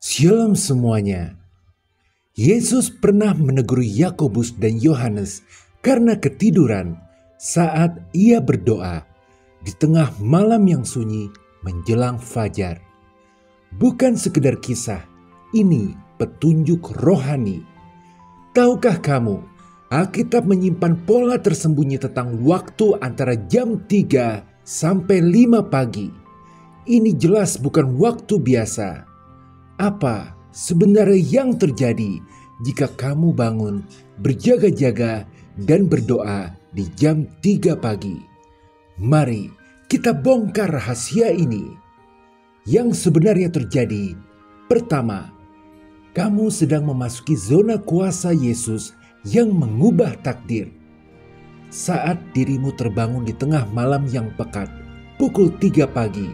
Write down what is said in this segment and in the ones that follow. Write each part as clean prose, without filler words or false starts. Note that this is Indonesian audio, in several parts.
Shalom semuanya. Yesus pernah menegur Yakobus dan Yohanes karena ketiduran saat ia berdoa di tengah malam yang sunyi menjelang fajar. Bukan sekedar kisah, ini petunjuk rohani. Tahukah kamu, Alkitab menyimpan pola tersembunyi tentang waktu antara jam 3 sampai 5 pagi. Ini jelas bukan waktu biasa. Apa sebenarnya yang terjadi jika kamu bangun, berjaga-jaga, dan berdoa di jam 3 pagi? Mari kita bongkar rahasia ini. Yang sebenarnya terjadi, pertama, kamu sedang memasuki zona kuasa Yesus yang mengubah takdir. Saat dirimu terbangun di tengah malam yang pekat, pukul 3 pagi,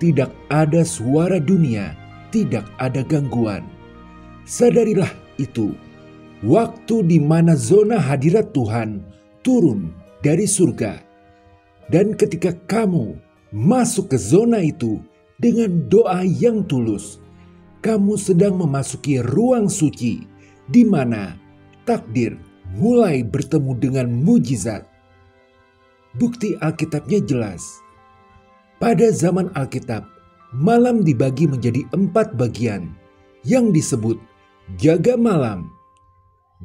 tidak ada suara dunia, tidak ada gangguan. Sadarilah itu, waktu di mana zona hadirat Tuhan turun dari surga. Dan ketika kamu masuk ke zona itu dengan doa yang tulus, kamu sedang memasuki ruang suci di mana takdir mulai bertemu dengan mujizat. Bukti Alkitabnya jelas. Pada zaman Alkitab, malam dibagi menjadi 4 bagian yang disebut jaga malam.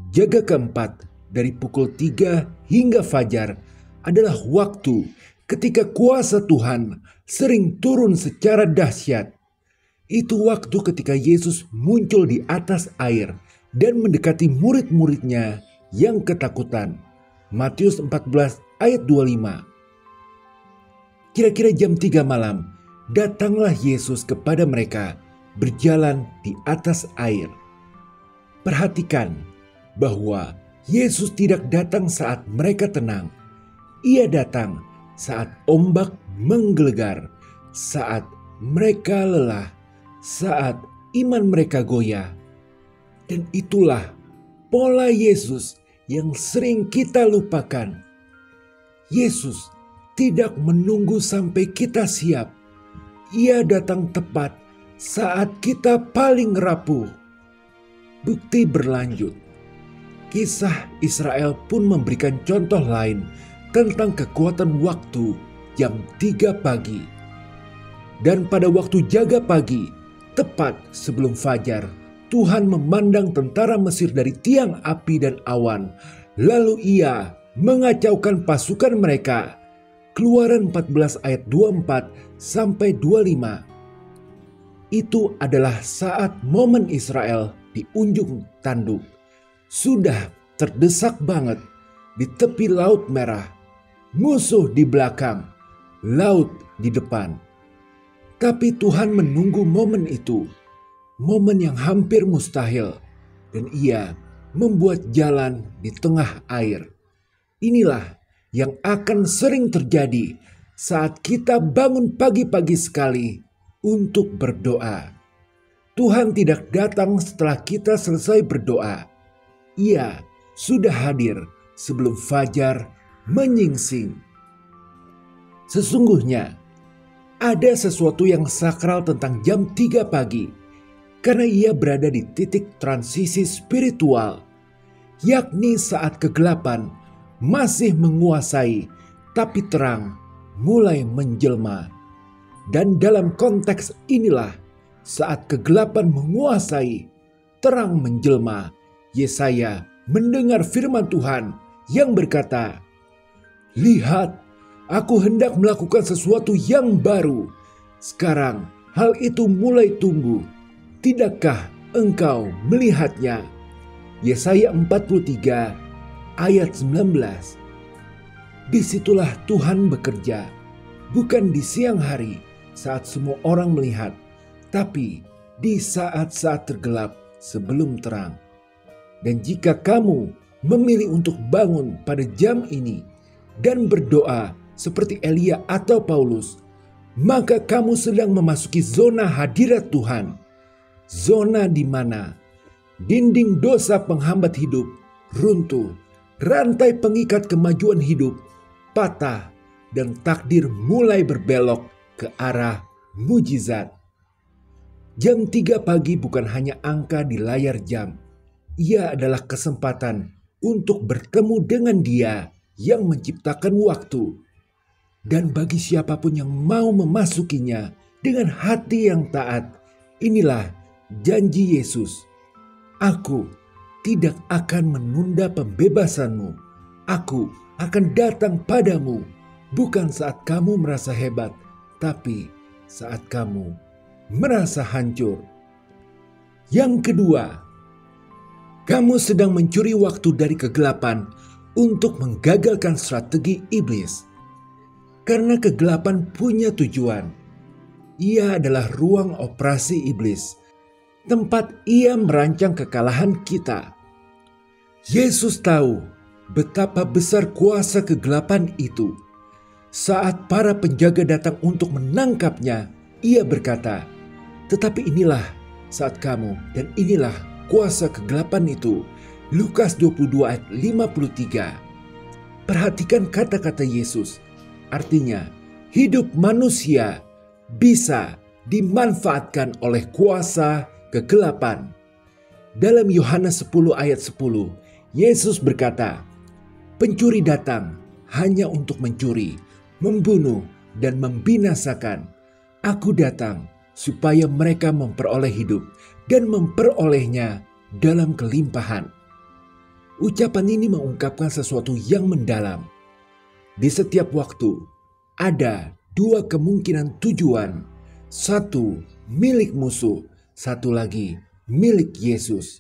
Jaga keempat dari pukul 3 hingga fajar adalah waktu ketika kuasa Tuhan sering turun secara dahsyat. Itu waktu ketika Yesus muncul di atas air dan mendekati murid-muridnya yang ketakutan. Matius 14 ayat 25. Kira-kira jam 3 malam, datanglah Yesus kepada mereka berjalan di atas air. Perhatikan bahwa Yesus tidak datang saat mereka tenang. Ia datang saat ombak menggelegar, saat mereka lelah, saat iman mereka goyah. Dan itulah pola Yesus yang sering kita lupakan. Yesus tidak menunggu sampai kita siap. Ia datang tepat saat kita paling rapuh. Bukti berlanjut. Kisah Israel pun memberikan contoh lain tentang kekuatan waktu jam 3 pagi. Dan pada waktu jaga pagi, tepat sebelum fajar, Tuhan memandang tentara Mesir dari tiang api dan awan. Lalu ia mengacaukan pasukan mereka. Keluaran 14 ayat 24 sampai 25. Itu adalah saat momen Israel di ujung tanduk. Sudah terdesak banget di tepi Laut Merah. Musuh di belakang, laut di depan. Tapi Tuhan menunggu momen itu. Momen yang hampir mustahil. Dan ia membuat jalan di tengah air. Inilah yang akan sering terjadi saat kita bangun pagi-pagi sekali untuk berdoa. Tuhan tidak datang setelah kita selesai berdoa. Ia sudah hadir sebelum fajar menyingsing. Sesungguhnya ada sesuatu yang sakral tentang jam 3 pagi karena ia berada di titik transisi spiritual, yakni saat kegelapan masih menguasai, tapi terang mulai menjelma. Dan dalam konteks inilah, saat kegelapan menguasai, terang menjelma, Yesaya mendengar firman Tuhan yang berkata, "Lihat, aku hendak melakukan sesuatu yang baru. Sekarang hal itu mulai tumbuh. Tidakkah engkau melihatnya?" Yesaya 43 ayat 19. Disitulah Tuhan bekerja, bukan di siang hari saat semua orang melihat, tapi di saat-saat tergelap sebelum terang. Dan jika kamu memilih untuk bangun pada jam ini dan berdoa seperti Elia atau Paulus, maka kamu sedang memasuki zona hadirat Tuhan. Zona di mana dinding dosa penghambat hidup runtuh, rantai pengikat kemajuan hidup patah, dan takdir mulai berbelok ke arah mujizat. Jam 3 pagi bukan hanya angka di layar jam. Ia adalah kesempatan untuk bertemu dengan Dia yang menciptakan waktu. Dan bagi siapapun yang mau memasukinya dengan hati yang taat, inilah janji Yesus. Aku tidak akan menunda pembebasanmu. Aku akan datang padamu, bukan saat kamu merasa hebat, tapi saat kamu merasa hancur. Yang kedua, kamu sedang mencuri waktu dari kegelapan untuk menggagalkan strategi iblis. Karena kegelapan punya tujuan. Ia adalah ruang operasi iblis, tempat ia merancang kekalahan kita. Yesus tahu betapa besar kuasa kegelapan itu. Saat para penjaga datang untuk menangkapnya, ia berkata, "Tetapi inilah saat kamu dan inilah kuasa kegelapan itu." Lukas 22 ayat 53. Perhatikan kata-kata Yesus. Artinya, hidup manusia bisa dimanfaatkan oleh kuasa kegelapan. Dalam Yohanes 10 ayat 10, Yesus berkata, "Pencuri datang hanya untuk mencuri, membunuh, dan membinasakan. Aku datang supaya mereka memperoleh hidup dan memperolehnya dalam kelimpahan." Ucapan ini mengungkapkan sesuatu yang mendalam. Di setiap waktu ada dua kemungkinan tujuan. Satu milik musuh, satu lagi milik Yesus.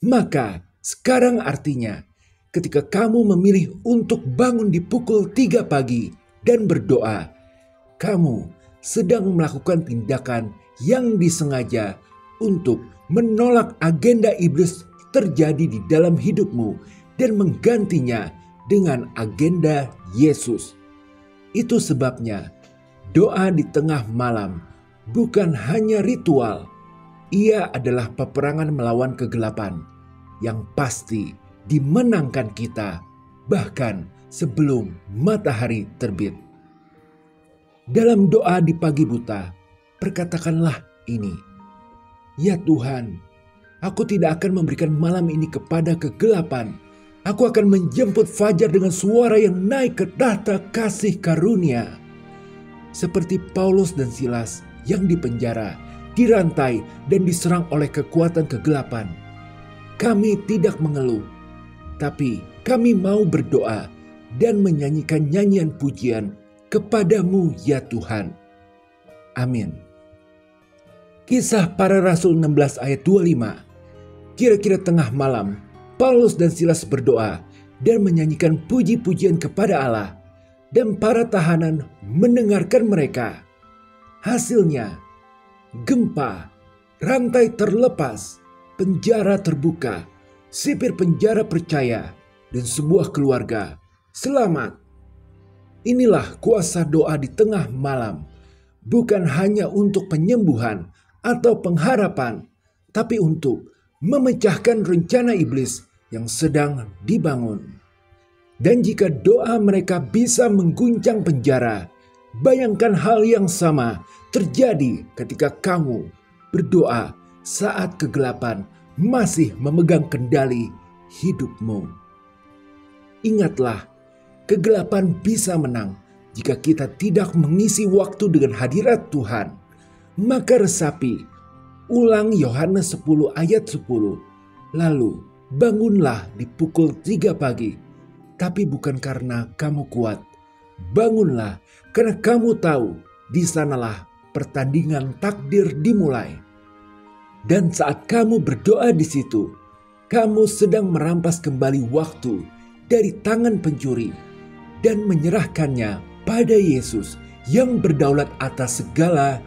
Maka sekarang artinya ketika kamu memilih untuk bangun di pukul 3 pagi dan berdoa, kamu sedang melakukan tindakan yang disengaja untuk menolak agenda iblis terjadi di dalam hidupmu dan menggantinya dengan agenda Yesus. Itu sebabnya doa di tengah malam bukan hanya ritual. Ia adalah peperangan melawan kegelapan yang pasti dimenangkan kita bahkan sebelum matahari terbit. Dalam doa di pagi buta, perkatakanlah ini, "Ya Tuhan, aku tidak akan memberikan malam ini kepada kegelapan. Aku akan menjemput fajar dengan suara yang naik ke tahta kasih karunia." Seperti Paulus dan Silas yang dipenjara, dirantai, dan diserang oleh kekuatan kegelapan. Kami tidak mengeluh, tapi kami mau berdoa dan menyanyikan nyanyian pujian kepadamu ya Tuhan. Amin. Kisah Para Rasul 16 ayat 25. Kira-kira tengah malam, Paulus dan Silas berdoa dan menyanyikan puji-pujian kepada Allah, dan para tahanan mendengarkan mereka. Hasilnya, gempa, rantai terlepas, penjara terbuka, sipir penjara percaya, dan sebuah keluarga selamat. Inilah kuasa doa di tengah malam, bukan hanya untuk penyembuhan atau pengharapan, tapi untuk memecahkan rencana iblis yang sedang dibangun. Dan jika doa mereka bisa mengguncang penjara, bayangkan hal yang sama terjadi ketika kamu berdoa saat kegelapan masih memegang kendali hidupmu. Ingatlah, kegelapan bisa menang jika kita tidak mengisi waktu dengan hadirat Tuhan. Maka resapi ulang Yohanes 10 ayat 10. Lalu bangunlah di pukul 3 pagi, tapi bukan karena kamu kuat. Bangunlah karena kamu tahu di sanalah pertandingan takdir dimulai. Dan saat kamu berdoa di situ, kamu sedang merampas kembali waktu dari tangan pencuri dan menyerahkannya pada Yesus yang berdaulat atas segala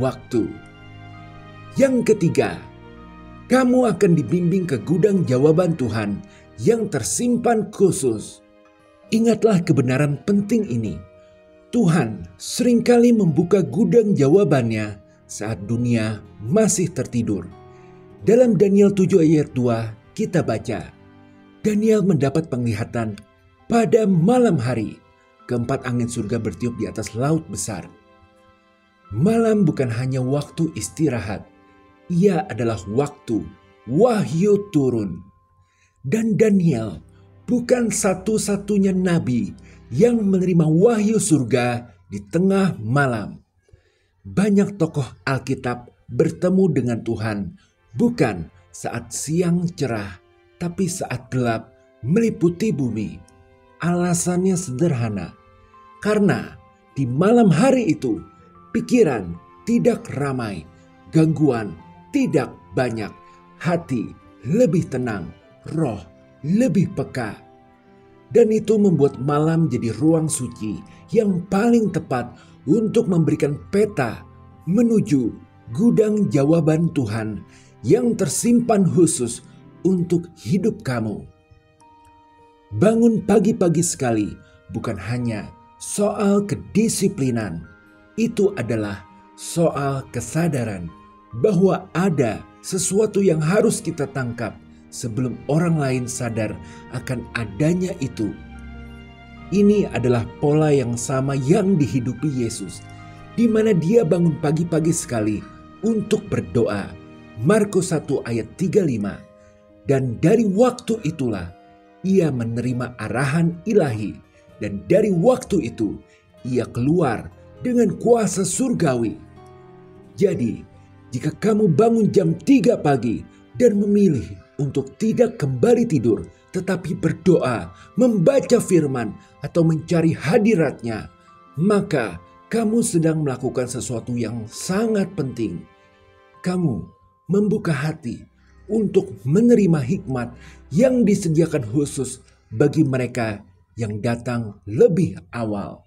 waktu. Yang ketiga, kamu akan dibimbing ke gudang jawaban Tuhan yang tersimpan khusus. Ingatlah kebenaran penting ini. Tuhan seringkali membuka gudang jawabannya saat dunia masih tertidur. Dalam Daniel 7 ayat 2 kita baca, Daniel mendapat penglihatan pada malam hari. Keempat angin surga bertiup di atas laut besar. Malam bukan hanya waktu istirahat, ia adalah waktu wahyu turun. Dan Daniel bukan satu-satunya nabi yang menerima wahyu surga di tengah malam. Banyak tokoh Alkitab bertemu dengan Tuhan bukan saat siang cerah, tapi saat gelap meliputi bumi. Alasannya sederhana, karena di malam hari itu pikiran tidak ramai, gangguan tidak banyak, hati lebih tenang, roh lebih peka. Dan itu membuat malam jadi ruang suci yang paling tepat untuk memberikan peta menuju gudang jawaban Tuhan yang tersimpan khusus untuk hidup kamu. Bangun pagi-pagi sekali bukan hanya soal kedisiplinan, itu adalah soal kesadaran bahwa ada sesuatu yang harus kita tangkap sebelum orang lain sadar akan adanya itu. Ini adalah pola yang sama yang dihidupi Yesus, di mana dia bangun pagi-pagi sekali untuk berdoa. Markus 1 ayat 35. Dan dari waktu itulah ia menerima arahan ilahi, dan dari waktu itu ia keluar dengan kuasa surgawi. Jadi, jika kamu bangun jam 3 pagi dan memilih untuk tidak kembali tidur, tetapi berdoa, membaca firman, atau mencari hadiratnya, maka kamu sedang melakukan sesuatu yang sangat penting. Kamu membuka hati untuk menerima hikmat yang disediakan khusus bagi mereka yang datang lebih awal.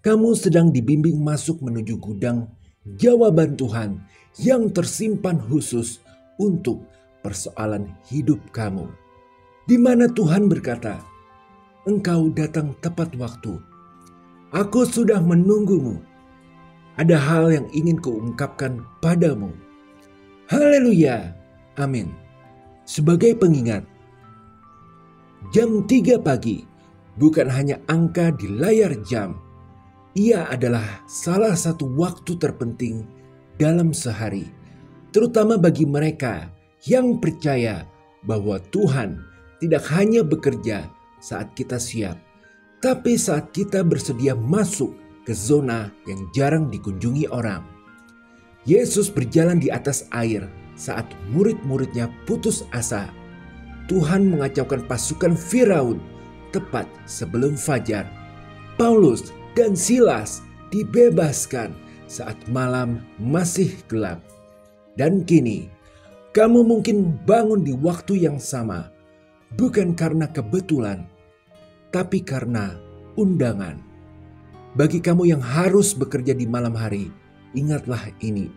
Kamu sedang dibimbing masuk menuju gudang jawaban Tuhan yang tersimpan khusus untuk persoalan hidup kamu, di mana Tuhan berkata, "Engkau datang tepat waktu. Aku sudah menunggumu. Ada hal yang ingin kuungkapkan padamu." Haleluya. Amin. Sebagai pengingat, jam 3 pagi bukan hanya angka di layar jam. Ia adalah salah satu waktu terpenting dalam sehari, terutama bagi mereka yang percaya bahwa Tuhan tidak hanya bekerja saat kita siap, tapi saat kita bersedia masuk ke zona yang jarang dikunjungi orang. Yesus berjalan di atas air saat murid-muridnya putus asa. Tuhan mengacaukan pasukan Firaun tepat sebelum fajar. Paulus dan Silas dibebaskan saat malam masih gelap. Dan kini, kamu mungkin bangun di waktu yang sama, bukan karena kebetulan, tapi karena undangan. Bagi kamu yang harus bekerja di malam hari, ingatlah ini,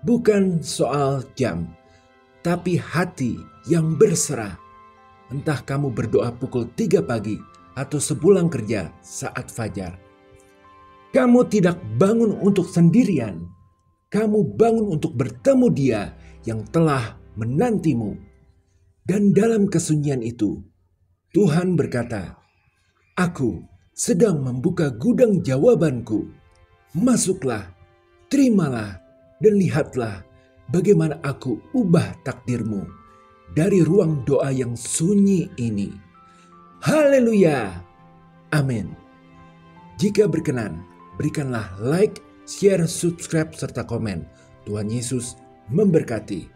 bukan soal jam, tapi hati yang berserah. Entah kamu berdoa pukul 3 pagi atau sepulang kerja saat fajar. Kamu tidak bangun untuk sendirian. Kamu bangun untuk bertemu Dia yang telah menantimu. Dan dalam kesunyian itu, Tuhan berkata, "Aku sedang membuka gudang jawabanku. Masuklah, terimalah, dan lihatlah bagaimana aku ubah takdirmu dari ruang doa yang sunyi ini." Haleluya. Amin. Jika berkenan, berikanlah like, share, subscribe, serta komen. Tuhan Yesus memberkati.